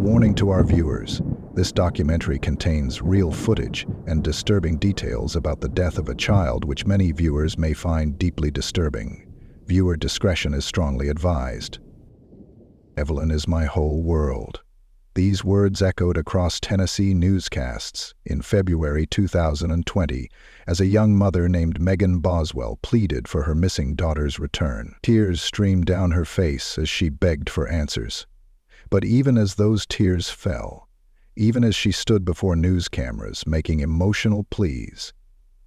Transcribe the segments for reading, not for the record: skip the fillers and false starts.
warning to our viewers, this documentary contains real footage and disturbing details about the death of a child which many viewers may find deeply disturbing. Viewer discretion is strongly advised. Evelyn is my whole world. These words echoed across Tennessee newscasts in February 2020 as a young mother named Megan Boswell pleaded for her missing daughter's return. Tears streamed down her face as she begged for answers. But even as those tears fell, even as she stood before news cameras making emotional pleas,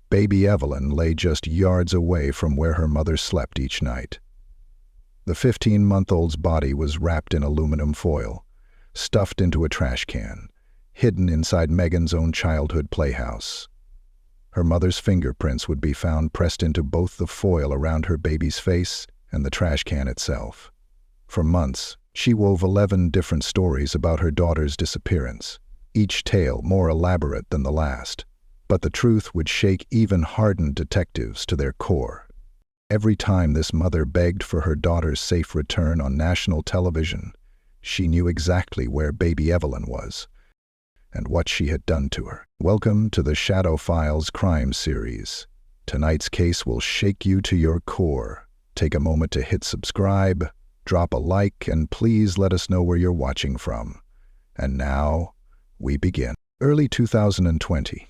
baby Evelyn lay just yards away from where her mother slept each night. The 15-month-old's body was wrapped in aluminum foil, stuffed into a trash can, hidden inside Megan's own childhood playhouse. Her mother's fingerprints would be found pressed into both the foil around her baby's face and the trash can itself. For months, she wove 11 different stories about her daughter's disappearance, each tale more elaborate than the last. But the truth would shake even hardened detectives to their core. Every time this mother begged for her daughter's safe return on national television, she knew exactly where baby Evelyn was and what she had done to her. Welcome to the Shadow Files crime series. Tonight's case will shake you to your core. Take a moment to hit subscribe, drop a like, and please let us know where you're watching from. And now, we begin. Early 2020.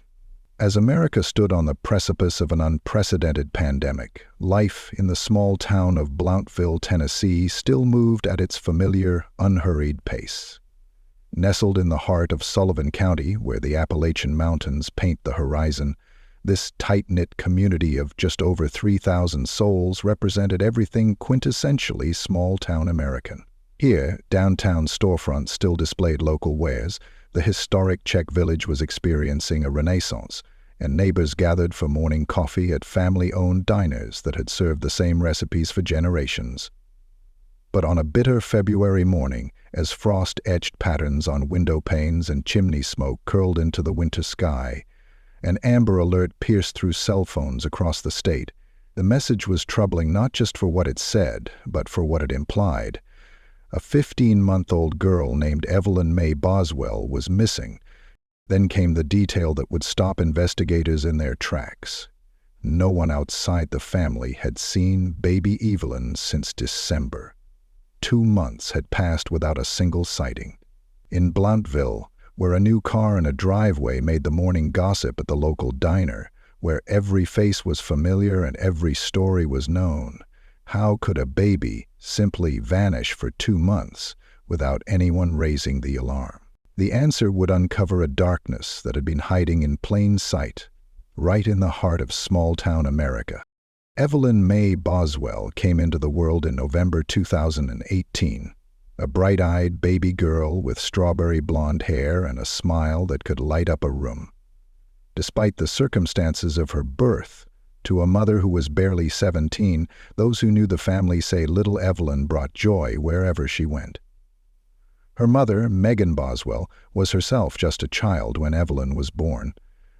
As America stood on the precipice of an unprecedented pandemic, life in the small town of Blountville, Tennessee, still moved at its familiar, unhurried pace. Nestled in the heart of Sullivan County, where the Appalachian Mountains paint the horizon, this tight-knit community of just over 3,000 souls represented everything quintessentially small-town American. Here, downtown storefronts still displayed local wares, the historic Czech village was experiencing a renaissance, and neighbors gathered for morning coffee at family-owned diners that had served the same recipes for generations. But on a bitter February morning, as frost etched patterns on window panes and chimney smoke curled into the winter sky, an Amber Alert pierced through cell phones across the state. The message was troubling not just for what it said, but for what it implied. A 15-month-old girl named Evelyn Mae Boswell was missing. Then came the detail that would stop investigators in their tracks. No one outside the family had seen baby Evelyn since December. 2 months had passed without a single sighting. In Blountville, where a new car in a driveway made the morning gossip at the local diner, where every face was familiar and every story was known, how could a baby simply vanish for 2 months without anyone raising the alarm? The answer would uncover a darkness that had been hiding in plain sight, right in the heart of small-town America. Evelyn Mae Boswell came into the world in November 2018, a bright-eyed baby girl with strawberry blonde hair and a smile that could light up a room. Despite the circumstances of her birth, to a mother who was barely 17, those who knew the family say little Evelyn brought joy wherever she went. Her mother, Megan Boswell, was herself just a child when Evelyn was born.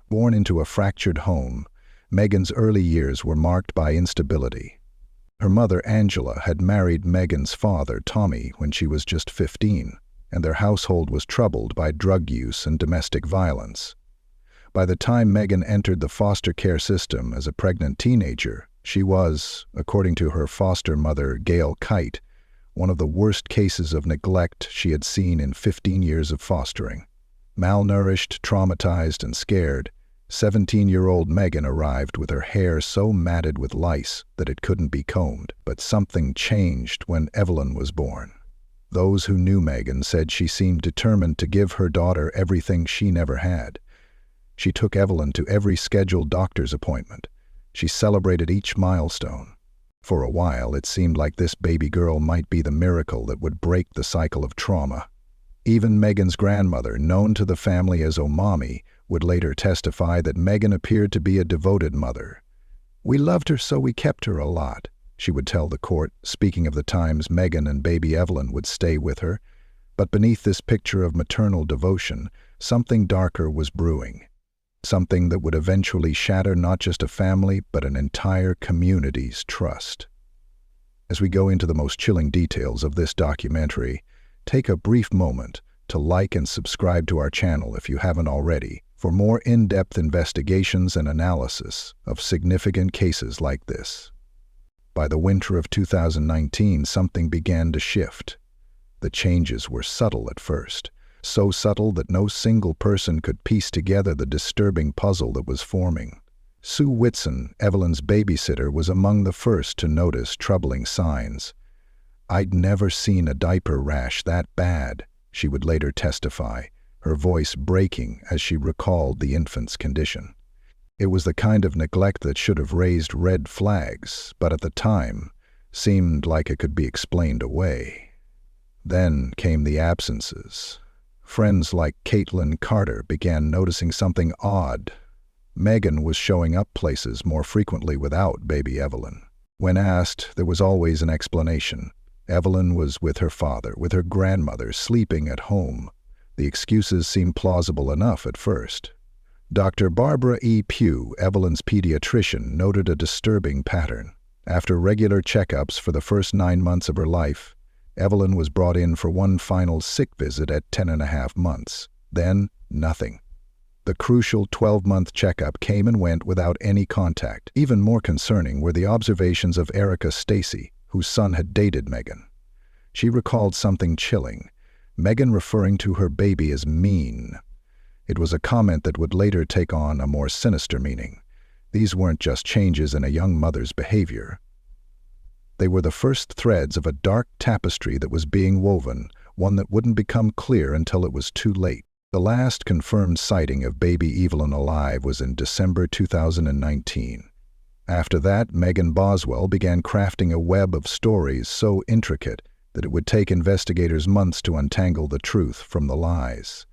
Born into a fractured home, Megan's early years were marked by instability. Her mother, Angela, had married Megan's father, Tommy, when she was just 15, and their household was troubled by drug use and domestic violence. By the time Megan entered the foster care system as a pregnant teenager, she was, according to her foster mother, Gail Kite, one of the worst cases of neglect she had seen in 15 years of fostering. Malnourished, traumatized, and scared, 17-year-old Megan arrived with her hair so matted with lice that it couldn't be combed. But something changed when Evelyn was born. Those who knew Megan said she seemed determined to give her daughter everything she never had. She took Evelyn to every scheduled doctor's appointment. She celebrated each milestone. For a while, it seemed like this baby girl might be the miracle that would break the cycle of trauma. Even Megan's grandmother, known to the family as Omami, would later testify that Megan appeared to be a devoted mother. "We loved her, so we kept her a lot," she would tell the court, speaking of the times Megan and baby Evelyn would stay with her. But beneath this picture of maternal devotion, something darker was brewing. Something that would eventually shatter not just a family, but an entire community's trust. As we go into the most chilling details of this documentary, take a brief moment to like and subscribe to our channel if you haven't already for more in-depth investigations and analysis of significant cases like this. By the winter of 2019, something began to shift. The changes were subtle at first, so subtle that no single person could piece together the disturbing puzzle that was forming. Sue Whitson, Evelyn's babysitter, was among the first to notice troubling signs. "I'd never seen a diaper rash that bad," she would later testify, her voice breaking as she recalled the infant's condition. It was the kind of neglect that should have raised red flags, but at the time seemed like it could be explained away. Then came the absences. Friends like Caitlin Carter began noticing something odd. Megan was showing up places more frequently without baby Evelyn. When asked, there was always an explanation. Evelyn was with her father, with her grandmother, sleeping at home. The excuses seemed plausible enough at first. Dr. Barbara E. Pugh, Evelyn's pediatrician, noted a disturbing pattern. After regular checkups for the first 9 months of her life, Evelyn was brought in for one final sick visit at 10.5 months. Then, nothing. The crucial 12-month checkup came and went without any contact. Even more concerning were the observations of Erica Stacy, whose son had dated Megan. She recalled something chilling, Megan referring to her baby as mean. It was a comment that would later take on a more sinister meaning. These weren't just changes in a young mother's behavior. They were the first threads of a dark tapestry that was being woven, one that wouldn't become clear until it was too late. The last confirmed sighting of baby Evelyn alive was in December 2019. After that, Megan Boswell began crafting a web of stories so intricate that it would take investigators months to untangle the truth from the lies.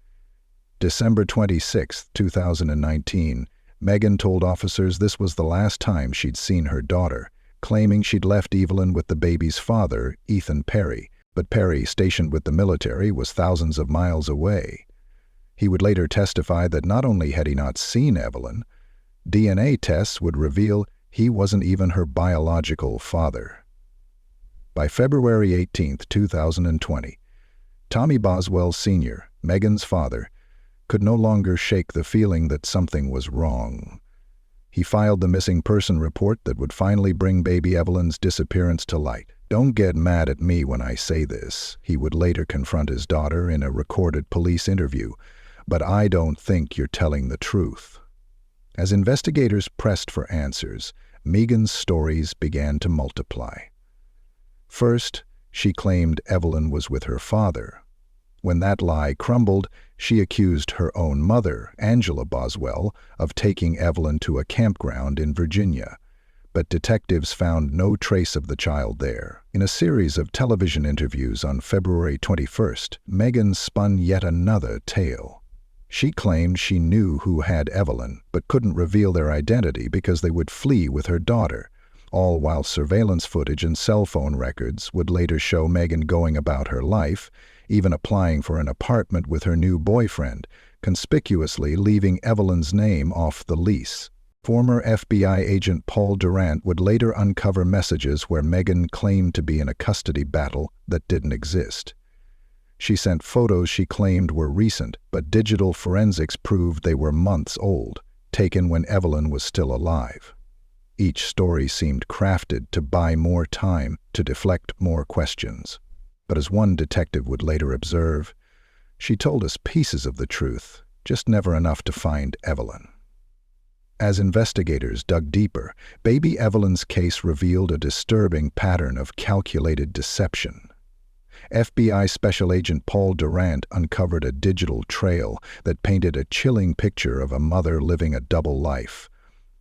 December 26, 2019, Megan told officers this was the last time she'd seen her daughter, claiming she'd left Evelyn with the baby's father, Ethan Perry, but Perry, stationed with the military, was thousands of miles away. He would later testify that not only had he not seen Evelyn, DNA tests would reveal he wasn't even her biological father. By February 18, 2020, Tommy Boswell Sr., Megan's father, could no longer shake the feeling that something was wrong. He filed the missing person report that would finally bring baby Evelyn's disappearance to light. "Don't get mad at me when I say this," he would later confront his daughter in a recorded police interview, "but I don't think you're telling the truth." As investigators pressed for answers, Megan's stories began to multiply. First, she claimed Evelyn was with her father. When that lie crumbled, she accused her own mother, Angela Boswell, of taking Evelyn to a campground in Virginia. But detectives found no trace of the child there. In a series of television interviews on February 21st, Megan spun yet another tale. She claimed she knew who had Evelyn, but couldn't reveal their identity because they would flee with her daughter, all while surveillance footage and cell phone records would later show Megan going about her life, even applying for an apartment with her new boyfriend, conspicuously leaving Evelyn's name off the lease. Former FBI agent Paul Durant would later uncover messages where Megan claimed to be in a custody battle that didn't exist. She sent photos she claimed were recent, but digital forensics proved they were months old, taken when Evelyn was still alive. Each story seemed crafted to buy more time, to deflect more questions. But as one detective would later observe, she told us pieces of the truth, just never enough to find Evelyn. As investigators dug deeper, baby Evelyn's case revealed a disturbing pattern of calculated deception. FBI Special Agent Paul Durant uncovered a digital trail that painted a chilling picture of a mother living a double life.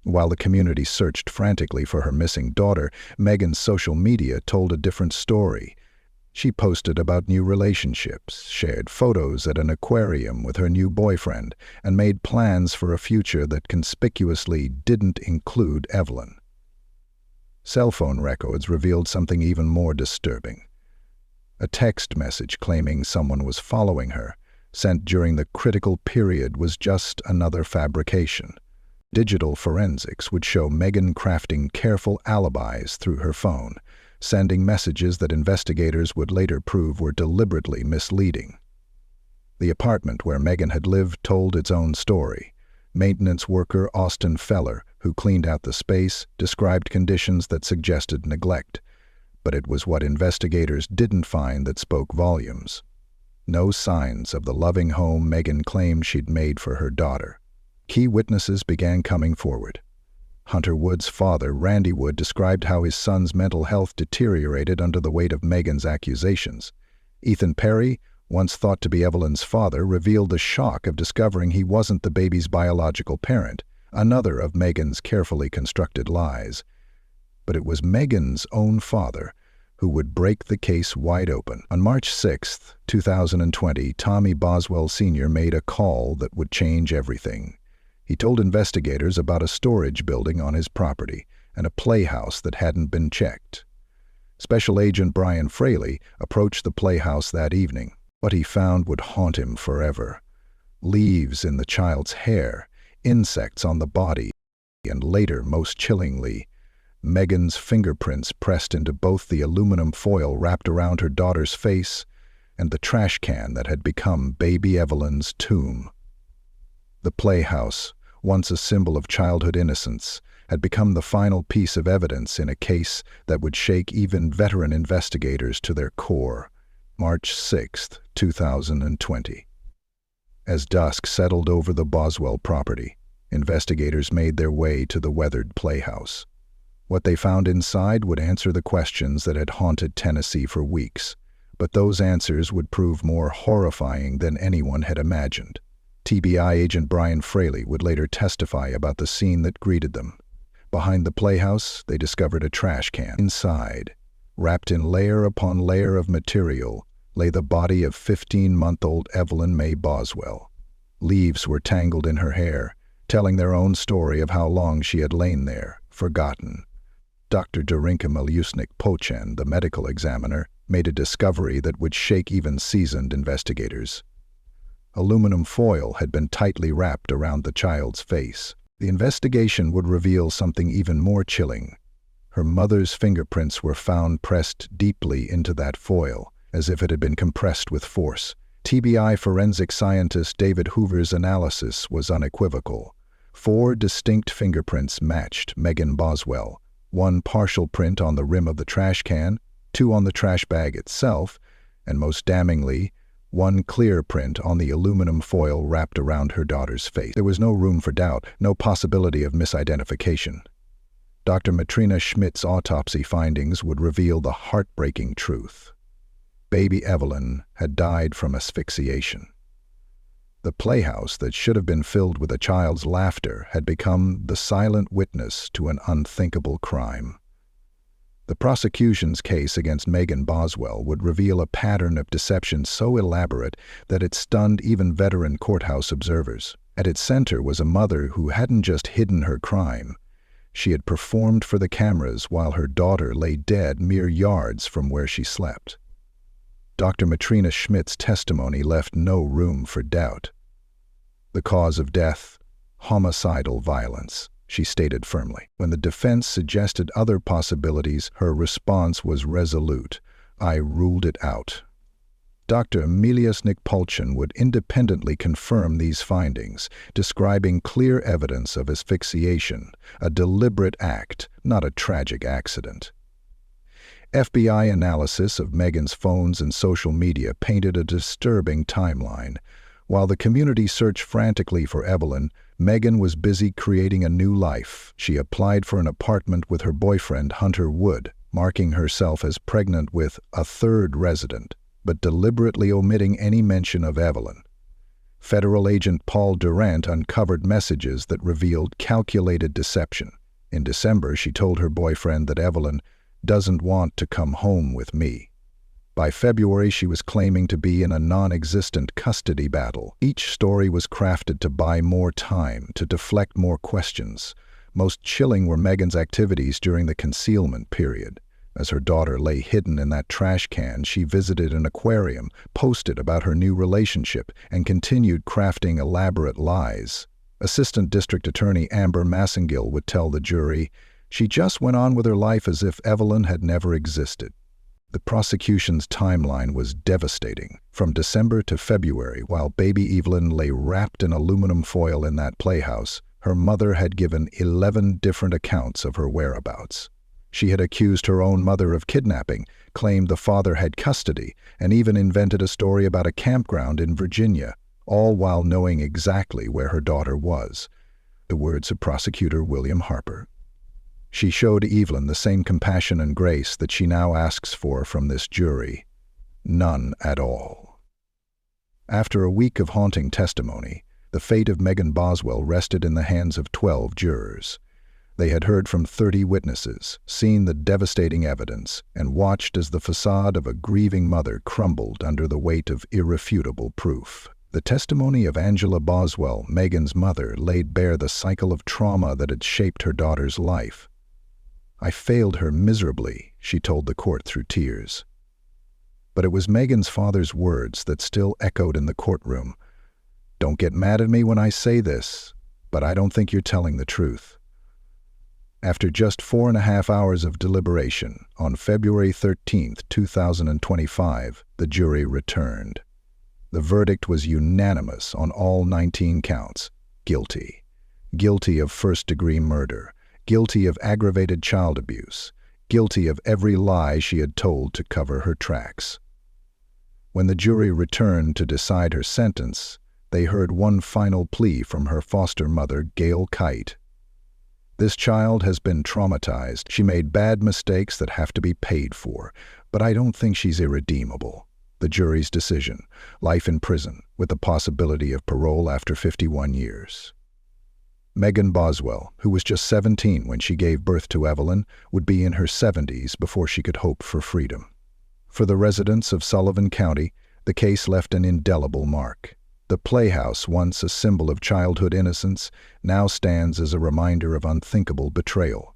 While the community searched frantically for her missing daughter, Megan's social media told a different story. She posted about new relationships, shared photos at an aquarium with her new boyfriend, and made plans for a future that conspicuously didn't include Evelyn. Cell phone records revealed something even more disturbing. A text message claiming someone was following her, sent during the critical period, was just another fabrication. Digital forensics would show Megan crafting careful alibis through her phone, sending messages that investigators would later prove were deliberately misleading. The apartment where Megan had lived told its own story. Maintenance worker Austin Feller, who cleaned out the space, described conditions that suggested neglect. But it was what investigators didn't find that spoke volumes. No signs of the loving home Megan claimed she'd made for her daughter. Key witnesses began coming forward. Hunter Wood's father, Randy Wood, described how his son's mental health deteriorated under the weight of Megan's accusations. Ethan Perry, once thought to be Evelyn's father, revealed the shock of discovering he wasn't the baby's biological parent, another of Megan's carefully constructed lies. But it was Megan's own father who would break the case wide open. On March 6, 2020, Tommy Boswell Sr. made a call that would change everything. He told investigators about a storage building on his property and a playhouse that hadn't been checked. Special Agent Brian Fraley approached the playhouse that evening. What he found would haunt him forever. Leaves in the child's hair, insects on the body, and later, most chillingly, Megan's fingerprints pressed into both the aluminum foil wrapped around her daughter's face and the trash can that had become Baby Evelyn's tomb. The playhouse, once a symbol of childhood innocence, had become the final piece of evidence in a case that would shake even veteran investigators to their core. March 6, 2020. As dusk settled over the Boswell property, investigators made their way to the weathered playhouse. What they found inside would answer the questions that had haunted Tennessee for weeks, but those answers would prove more horrifying than anyone had imagined. TBI agent Brian Fraley would later testify about the scene that greeted them. Behind the playhouse, they discovered a trash can. Inside, wrapped in layer upon layer of material, lay the body of 15-month-old Evelyn Mae Boswell. Leaves were tangled in her hair, telling their own story of how long she had lain there, forgotten. Dr. Darinka Milusnik-Pochen, the medical examiner, made a discovery that would shake even seasoned investigators. Aluminum foil had been tightly wrapped around the child's face. The investigation would reveal something even more chilling. Her mother's fingerprints were found pressed deeply into that foil, as if it had been compressed with force. TBI forensic scientist David Hoover's analysis was unequivocal. 4 distinct fingerprints matched Megan Boswell, 1 partial print on the rim of the trash can, 2 on the trash bag itself, and most damningly, 1 clear print on the aluminum foil wrapped around her daughter's face. There was no room for doubt, no possibility of misidentification. Dr. Matrina Schmidt's autopsy findings would reveal the heartbreaking truth. Baby Evelyn had died from asphyxiation. The playhouse that should have been filled with a child's laughter had become the silent witness to an unthinkable crime. The prosecution's case against Megan Boswell would reveal a pattern of deception so elaborate that it stunned even veteran courthouse observers. At its center was a mother who hadn't just hidden her crime. She had performed for the cameras while her daughter lay dead mere yards from where she slept. Dr. Matrina Schmidt's testimony left no room for doubt. The cause of death, homicidal violence, she stated firmly. When the defense suggested other possibilities, her response was resolute. I ruled it out. Dr. Milusnik-Pochen would independently confirm these findings, describing clear evidence of asphyxiation, a deliberate act, not a tragic accident. FBI analysis of Megan's phones and social media painted a disturbing timeline. While the community searched frantically for Evelyn, Megan was busy creating a new life. She applied for an apartment with her boyfriend, Hunter Wood, marking herself as pregnant with a 3rd resident, but deliberately omitting any mention of Evelyn. Federal agent Paul Durant uncovered messages that revealed calculated deception. In December, she told her boyfriend that Evelyn doesn't want to come home with me. By February, she was claiming to be in a non-existent custody battle. Each story was crafted to buy more time, to deflect more questions. Most chilling were Megan's activities during the concealment period. As her daughter lay hidden in that trash can, she visited an aquarium, posted about her new relationship, and continued crafting elaborate lies. Assistant District Attorney Amber Massengill would tell the jury, "She just went on with her life as if Evelyn had never existed." The prosecution's timeline was devastating. From December to February, while baby Evelyn lay wrapped in aluminum foil in that playhouse, her mother had given 11 different accounts of her whereabouts. She had accused her own mother of kidnapping, claimed the father had custody, and even invented a story about a campground in Virginia, all while knowing exactly where her daughter was. The words of prosecutor William Harper. She showed Evelyn the same compassion and grace that she now asks for from this jury. None at all. After a week of haunting testimony, the fate of Megan Boswell rested in the hands of 12 jurors. They had heard from 30 witnesses, seen the devastating evidence, and watched as the facade of a grieving mother crumbled under the weight of irrefutable proof. The testimony of Angela Boswell, Megan's mother, laid bare the cycle of trauma that had shaped her daughter's life. "I failed her miserably," she told the court through tears. But it was Megan's father's words that still echoed in the courtroom. "Don't get mad at me when I say this, but I don't think you're telling the truth." After just 4.5 hours of deliberation, on February 13, 2025, the jury returned. The verdict was unanimous on all 19 counts. Guilty. Guilty of first-degree murder. Guilty of aggravated child abuse. Guilty of every lie she had told to cover her tracks. When the jury returned to decide her sentence, they heard one final plea from her foster mother, Gail Kite. "This child has been traumatized. She made bad mistakes that have to be paid for, but I don't think she's irredeemable." The jury's decision: life in prison, with the possibility of parole after 51 years. Megan Boswell, who was just 17 when she gave birth to Evelyn, would be in her 70s before she could hope for freedom. For the residents of Sullivan County, the case left an indelible mark. The Playhouse, once a symbol of childhood innocence, now stands as a reminder of unthinkable betrayal.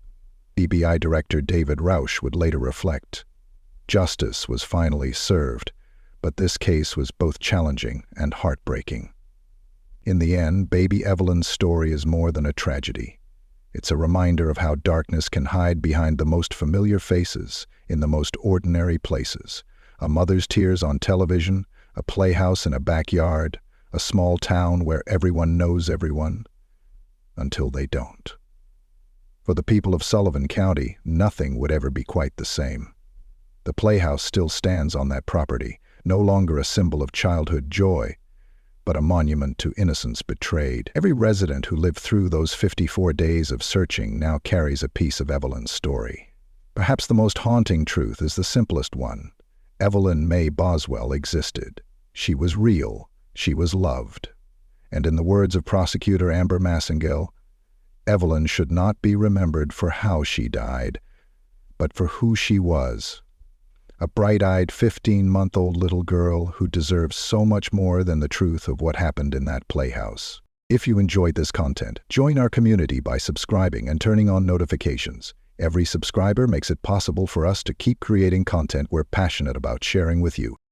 FBI Director David Rausch would later reflect, "Justice was finally served, but this case was both challenging and heartbreaking." In the end, baby Evelyn's story is more than a tragedy. It's a reminder of how darkness can hide behind the most familiar faces in the most ordinary places. A mother's tears on television, a playhouse in a backyard, a small town where everyone knows everyone, until they don't. For the people of Sullivan County, nothing would ever be quite the same. The Playhouse still stands on that property, no longer a symbol of childhood joy, but a monument to innocence betrayed. Every resident who lived through those 54 days of searching now carries a piece of Evelyn's story. Perhaps the most haunting truth is the simplest one. Evelyn Mae Boswell existed. She was real. She was loved. And in the words of prosecutor Amber Massengale, Evelyn should not be remembered for how she died, but for who she was. A bright-eyed 15-month-old little girl who deserves so much more than the truth of what happened in that playhouse. If you enjoyed this content, join our community by subscribing and turning on notifications. Every subscriber makes it possible for us to keep creating content we're passionate about sharing with you.